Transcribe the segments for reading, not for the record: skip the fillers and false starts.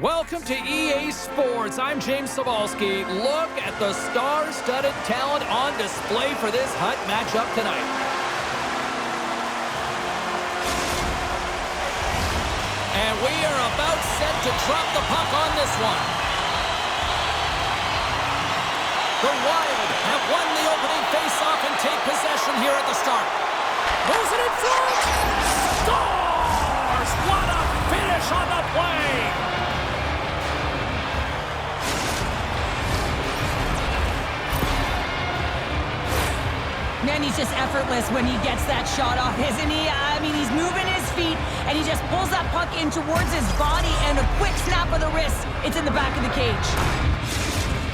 Welcome to EA Sports. I'm James Cebulski. Look at the star-studded talent on display for this hot matchup tonight. And we are about set to drop the puck on this one. The Wild have won the opening face-off and take possession here at the start. Moves it in front. Scores! What a finish on the play! Man, he's just effortless when he gets that shot off, isn't he? I mean, he's moving his feet, and he just pulls that puck in towards his body, and a quick snap of the wrist. It's in the back of the cage.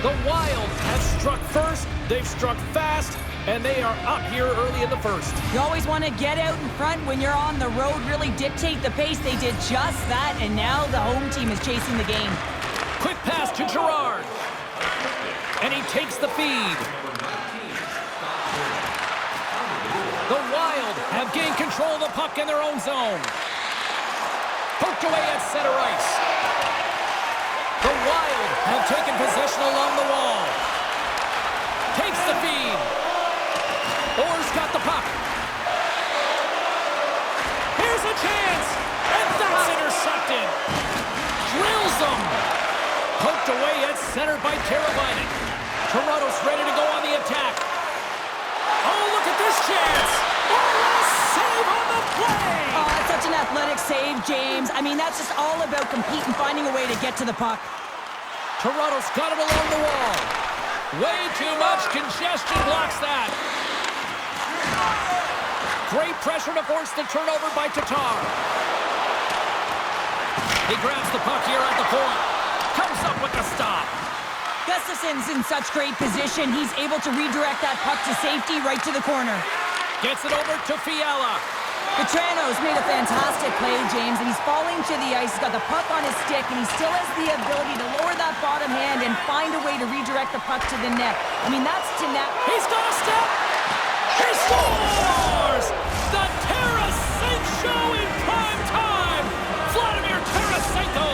The Wild have struck first, they've struck fast, and they are up here early in the first. You always want to get out in front when you're on the road, really dictate the pace. They did just that, and now the home team is chasing the game. Quick pass to Girard, and he takes the feed. The Wild have gained control of the puck in their own zone. Poked away at center ice. The Wild have taken possession along the wall. Takes the feed. Orr's got the puck. Here's a chance. And that's intercepted. Drills them. Poked away at center by Teravainen. Toronto's ready to go on the attack. Oh, look at this chance! Oh, a save on the play! Oh, that's such an athletic save, James. I mean, that's just all about competing, finding a way to get to the puck. Toronto's got it along the wall. Way too much congestion blocks that. Great pressure to force the turnover by Tatar. He grabs the puck here at the point. Comes up with the stop. Gustafson's in such great position. He's able to redirect that puck to safety right to the corner. Gets it over to Fiala. Petrano's made a fantastic play, James, and he's falling to the ice. He's got the puck on his stick, and he still has the ability to lower that bottom hand and find a way to redirect the puck to the net. I mean, that's to net. He's got a step. He scores! The Tarasenko in prime time! Vladimir Tarasenko!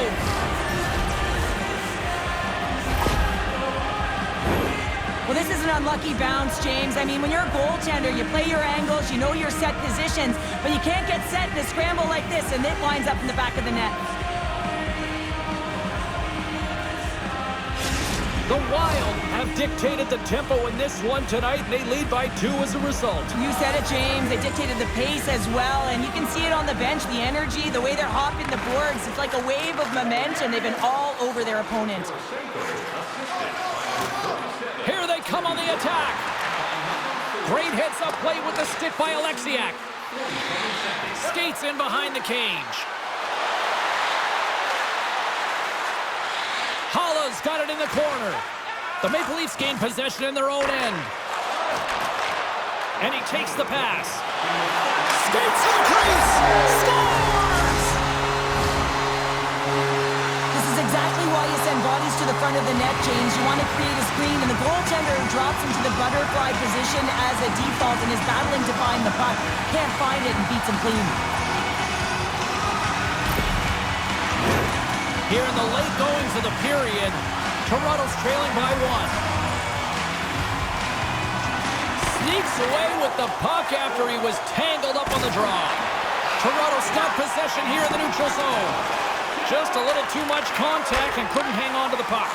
Well, this is an unlucky bounce, James. I mean, when you're a goaltender, you play your angles, you know your set positions, but you can't get set in a scramble like this, and it winds up in the back of the net. The Wild have dictated the tempo in this one tonight, and they lead by 2 as a result. You said it, James. They dictated the pace as well, and you can see it on the bench, the energy, the way they're hopping the boards. It's like a wave of momentum. They've been all over their opponent. Here they come on the attack. Great heads-up play with the stick by Alexiak. Skates in behind the cage. Hala's got it in the corner. The Maple Leafs gain possession in their own end. And he takes the pass. Skates to the crease. Scores! This is exactly why you send bodies to the front of the net, James. You want to create a screen, and the goaltender drops into the butterfly position as a default and is battling to find the puck. Can't find it and beats him clean. Here in the late goings of the period, Toronto's trailing by 1. Sneaks away with the puck after he was tangled up on the draw. Toronto's got possession here in the neutral zone. Just a little too much contact and couldn't hang on to the puck.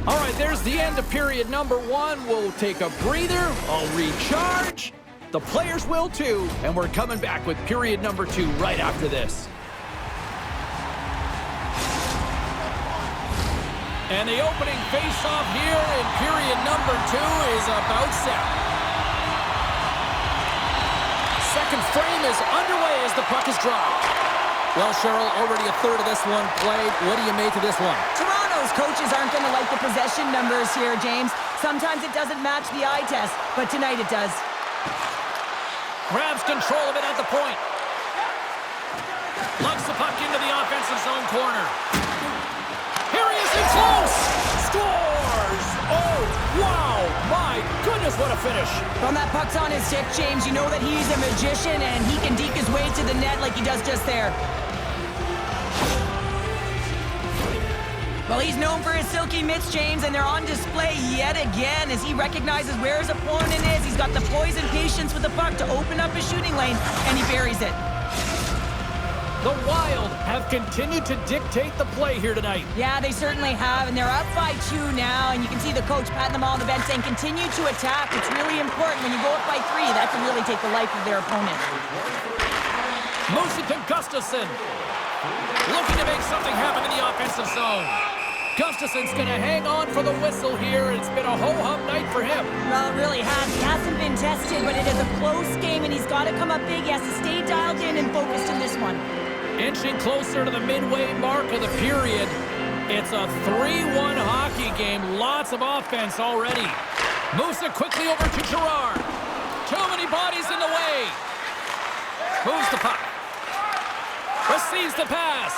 All right, there's the end of period number 1. We'll take a breather. I'll recharge. The players will too. And we're coming back with period number 2 right after this. And the opening face-off here in period number 2 is about set. Second frame is underway as the puck is dropped. Well, Cheryl, already a third of this one played. What do you make of this one? Toronto's coaches aren't going to like the possession numbers here, James. Sometimes it doesn't match the eye test, but tonight it does. Grabs control of it at the point. Lugs the puck into the offensive zone corner. Here he is in close. Scores! Oh, wow. My goodness, what a finish. When that puck's on his stick, James, you know that he's a magician and he can deke his way to the net like he does just there. Well, he's known for his silky mitts, James, and they're on display yet again as he recognizes where his opponent is. He's got the poise and patience with the puck to open up his shooting lane, and he buries it. The Wild have continued to dictate the play here tonight. Yeah, they certainly have, and they're up by 2 now, and you can see the coach patting them all on the bench saying, continue to attack. It's really important. When you go up by 3, that can really take the life of their opponent. Moves it to Gustafsson. Looking to make something happen in the offensive zone. Gustafsson's going to hang on for the whistle here. It's been a ho-hum night for him. Well, it really has. He hasn't been tested, but it is a close game, and he's got to come up big. He has to stay dialed in and focused in this one. Inching closer to the midway mark of the period. It's a 3-1 hockey game. Lots of offense already. Moves it quickly over to Girard. Too many bodies in the way. Moves the puck. Receives the pass.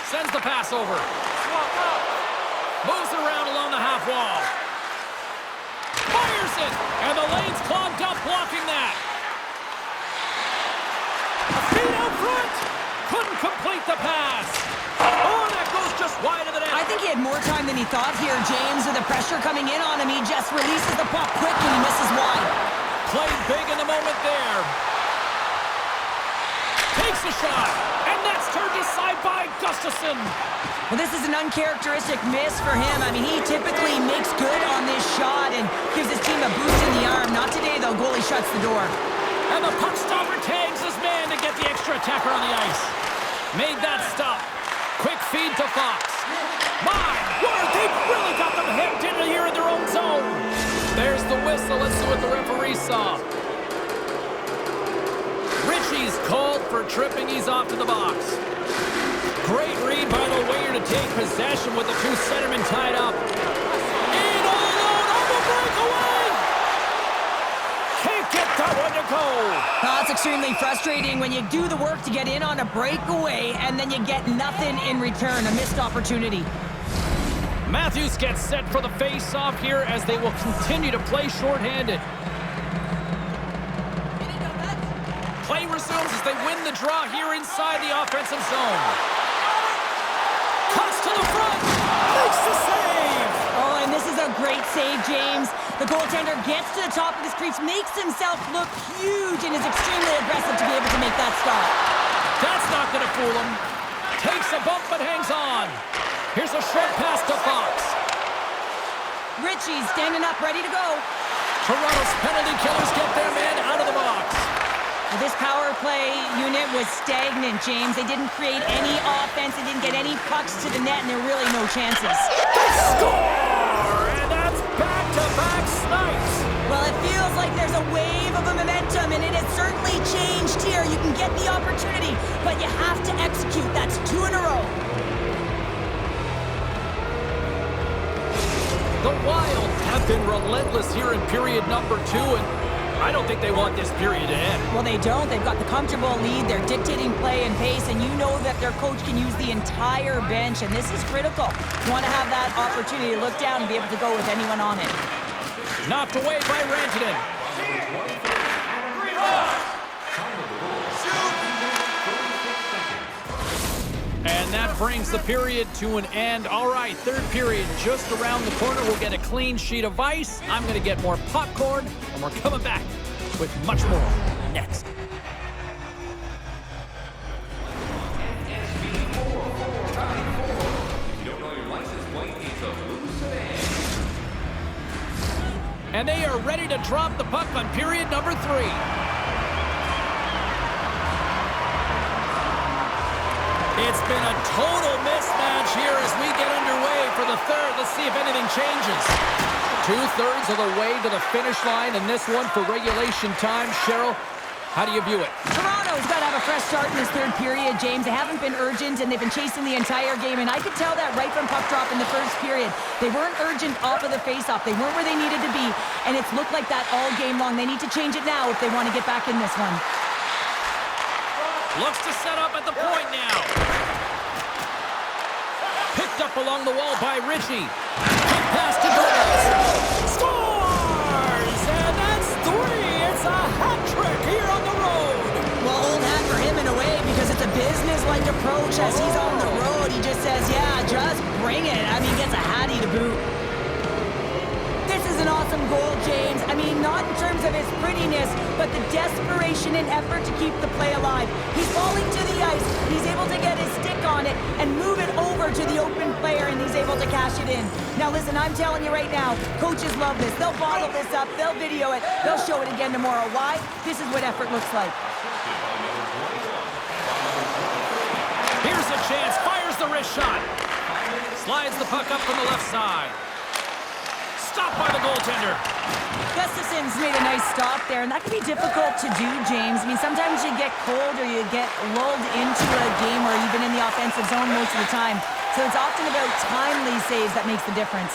Sends the pass over. Moves around along the half wall. Fires it. And the lane's clogged up blocking that. Feet out front. Couldn't complete the pass. Oh, that goes just wide of the net. I think he had more time than he thought here, James. With the pressure coming in on him, he just releases the puck quick and he misses wide. Played big in the moment there. Takes a shot, and that's turned aside by Gustafsson. Well, this is an uncharacteristic miss for him. I mean, he typically makes good on this shot and gives his team a boost in the arm. Not today, though. Goalie shuts the door. And the puck stopper tags his man to get the extra attacker on the ice. Made that stop. Quick feed to Fox. My word, they've really got them hemmed in here in their own zone. There's the whistle. Let's see what the referee saw. Ritchie's called for tripping. He's off to the box. Great read by the winger to take possession with the 2 centermen tied up. And all alone on the breakaway. Can't get that one to go. That's extremely frustrating when you do the work to get in on a breakaway and then you get nothing in return, a missed opportunity. Matthews gets set for the face-off here as they will continue to play shorthanded. Play resumes as they win the draw here inside the offensive zone. Cuts to the front. Makes the save. Oh, and this is a great save, James. The goaltender gets to the top of his crease, makes himself look huge, and is extremely aggressive to be able to make that stop. That's not going to fool him. Takes a bump but hangs on. Here's a short pass to Fox. Ritchie standing up, ready to go. Toronto's penalty killers get their man out of the box. Well, this power play unit was stagnant, James. They didn't create any offense. They didn't get any pucks to the net, and there were really no chances. They score! And that's back-to-back snipes. Well, it feels like there's a wave of a momentum, and it has certainly changed here. You can get the opportunity, but you have to execute. That's 2 in a row. The Wild have been relentless here in period number 2, and I don't think they want this period to end. Well, they don't. They've got the comfortable lead. They're dictating play and pace, and you know that their coach can use the entire bench, and this is critical. You want to have that opportunity to look down and be able to go with anyone on it. Knocked away by Rantanen. And that brings the period to an end. All right, third period just around the corner. We'll get a clean sheet of ice. I'm going to get more popcorn, and we're coming back with much more next. And they are ready to drop the puck on period number 3. It's been a total mismatch here as we get underway for the third. Let's see if anything changes. 2/3 of the way to the finish line, and this one for regulation time. Cheryl, how do you view it? Toronto's got to have a fresh start in this third period, James. They haven't been urgent, and they've been chasing the entire game, and I could tell that right from puck drop in the first period. They weren't urgent off of the faceoff. They weren't where they needed to be, and it's looked like that all game long. They need to change it now if they want to get back in this one. Looks to set up at the point now. Picked up along the wall by Ritchie. Quick pass to Douglas. Scores! And that's 3. It's a hat trick here on the road. Well, old hat for him in a way because it's a business-like approach as he's on the road. He just said, says, yeah, just bring it. I mean, gets a hattie to boot. This is an awesome goal, James. I mean, not in terms of his prettiness, but the desperation and effort to keep the play alive. He's falling to the ice, he's able to get his stick on it and move it over to the open player, and he's able to cash it in. Now listen, I'm telling you right now, coaches love this. They'll bottle this up, they'll video it, they'll show it again tomorrow. Why? This is what effort looks like. Here's a chance, fires the wrist shot. Slides the puck up from the left side. Stopped by the goaltender. Gustafson's made a nice stop there, and that can be difficult to do, James. I mean, sometimes you get cold or you get lulled into a game where you've been in the offensive zone most of the time. So it's often about timely saves that makes the difference.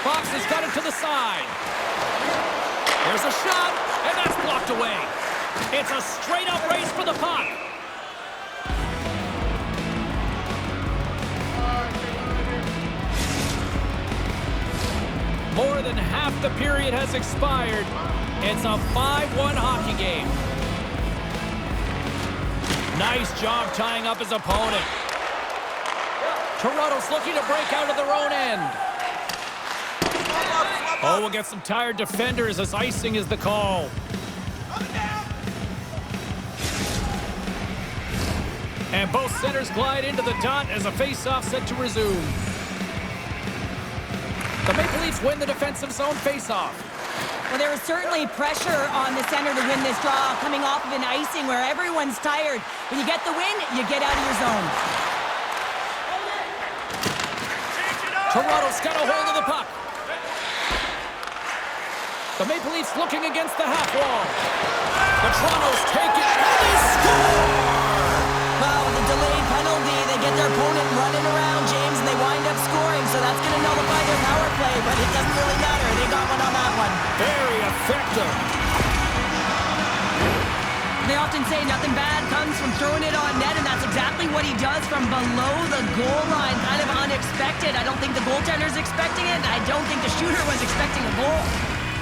Fox has got it to the side. There's a shot, and that's blocked away. It's a straight-up race for the puck. More than half the period has expired. It's a 5-1 hockey game. Nice job tying up his opponent. Toronto's looking to break out of their own end. Oh, we'll get some tired defenders as icing is the call. And both centers glide into the dot as a face-off set to resume. The Maple Leafs win the defensive zone face-off. Well, there is certainly pressure on the center to win this draw, coming off of an icing where everyone's tired. When you get the win, you get out of your zone. Toronto's got a hold of the puck. The Maple Leafs looking against the half wall. The Toronto's take it, and they score! Well, with a delayed penalty, they get their opponent running around, James, and they wind up scoring, so that's going to nullify their power play, but it doesn't really matter. They got one on that one. Very effective. They often say nothing bad comes from throwing it on net, and that's exactly what he does from below the goal line. Kind of unexpected. I don't think the goaltender's expecting it, and I don't think the shooter was expecting a goal.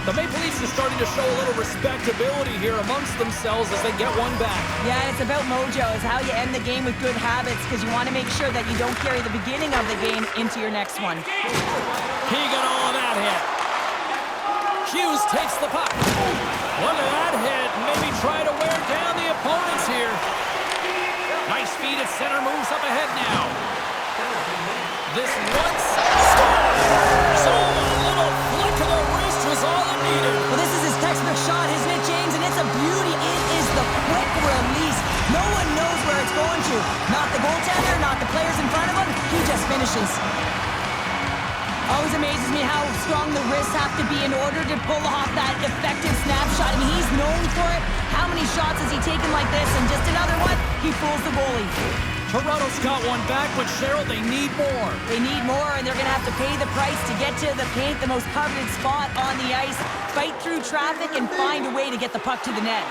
The Maple Leafs are starting to show a little respectability here amongst themselves as they get one back. Yeah, it's about mojo. It's how you end the game with good habits, because you want to make sure that you don't carry the beginning of the game into your next one. He got all of that hit. Hughes takes the puck. Look at that hit. Maybe try to wear down the opponents here. Nice feed at center, moves up ahead now. This once scores. So a little flick of the wrist was all it needed. Well, this is his textbook shot, isn't it, James? And it's a beauty. It is the quick release. No one knows where it's going to. Not the goaltender, not the players in front of him. He just finishes. Always amazes me how strong the wrists have to be in order to pull off that effective snapshot. I mean, he's known for it. How many shots has he taken like this? And just another one, he fools the goalie. Toronto's got one back, but Cheryl, they need more. They need more, and they're going to have to pay the price to get to the paint, the most coveted spot on the ice, fight through traffic, and find a way to get the puck to the net.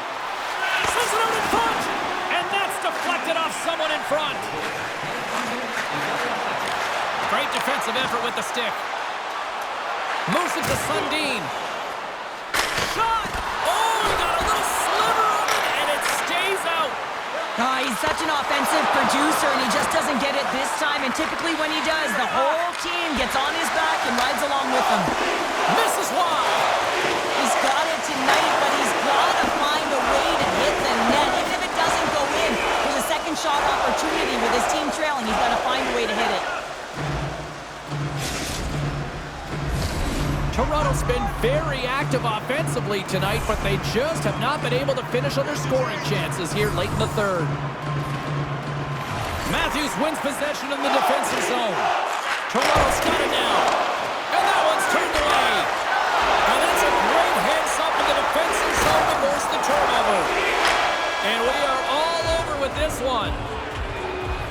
Sends it out in front, and that's deflected off someone in front. Great defensive effort with the stick. Moves it to Sundin. Shot! Oh, he got a little sliver of it, and it stays out. Oh, he's such an offensive producer, and he just doesn't get it this time. And typically when he does, the whole team gets on his back and rides along with him. Misses wide. He's got it tonight, but he's got to find a way to hit the net. Even if it doesn't go in, there's a second shot opportunity with his team trailing. He's got to find a way to hit it. Toronto's been very active offensively tonight, but they just have not been able to finish on their scoring chances here late in the third. Matthews wins possession in the defensive zone. Toronto's got it now. And that one's turned away. And that's a great heads-up in the defensive zone to force the turnover. And we are all over with this one.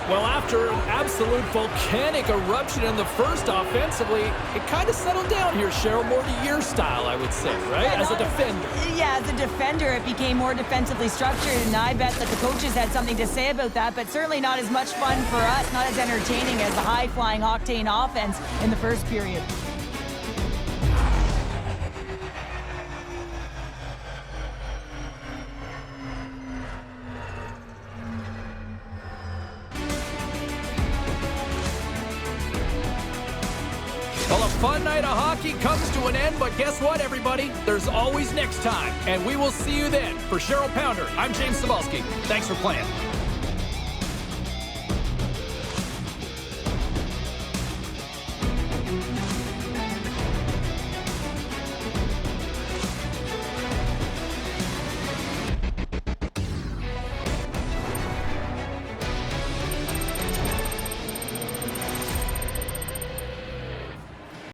Well, after an absolute volcanic eruption in the first offensively, it kind of settled down here, Cheryl, more to your style, I would say, right? As a defender. Yeah, as a defender, it became more defensively structured, and I bet that the coaches had something to say about that, but certainly not as much fun for us, not as entertaining as the high-flying octane offense in the first period. fun night of hockey comes to an end, but guess what, everybody? There's always next time, and we will see you then. For Cheryl Pounder, I'm James Cebulski. Thanks for playing.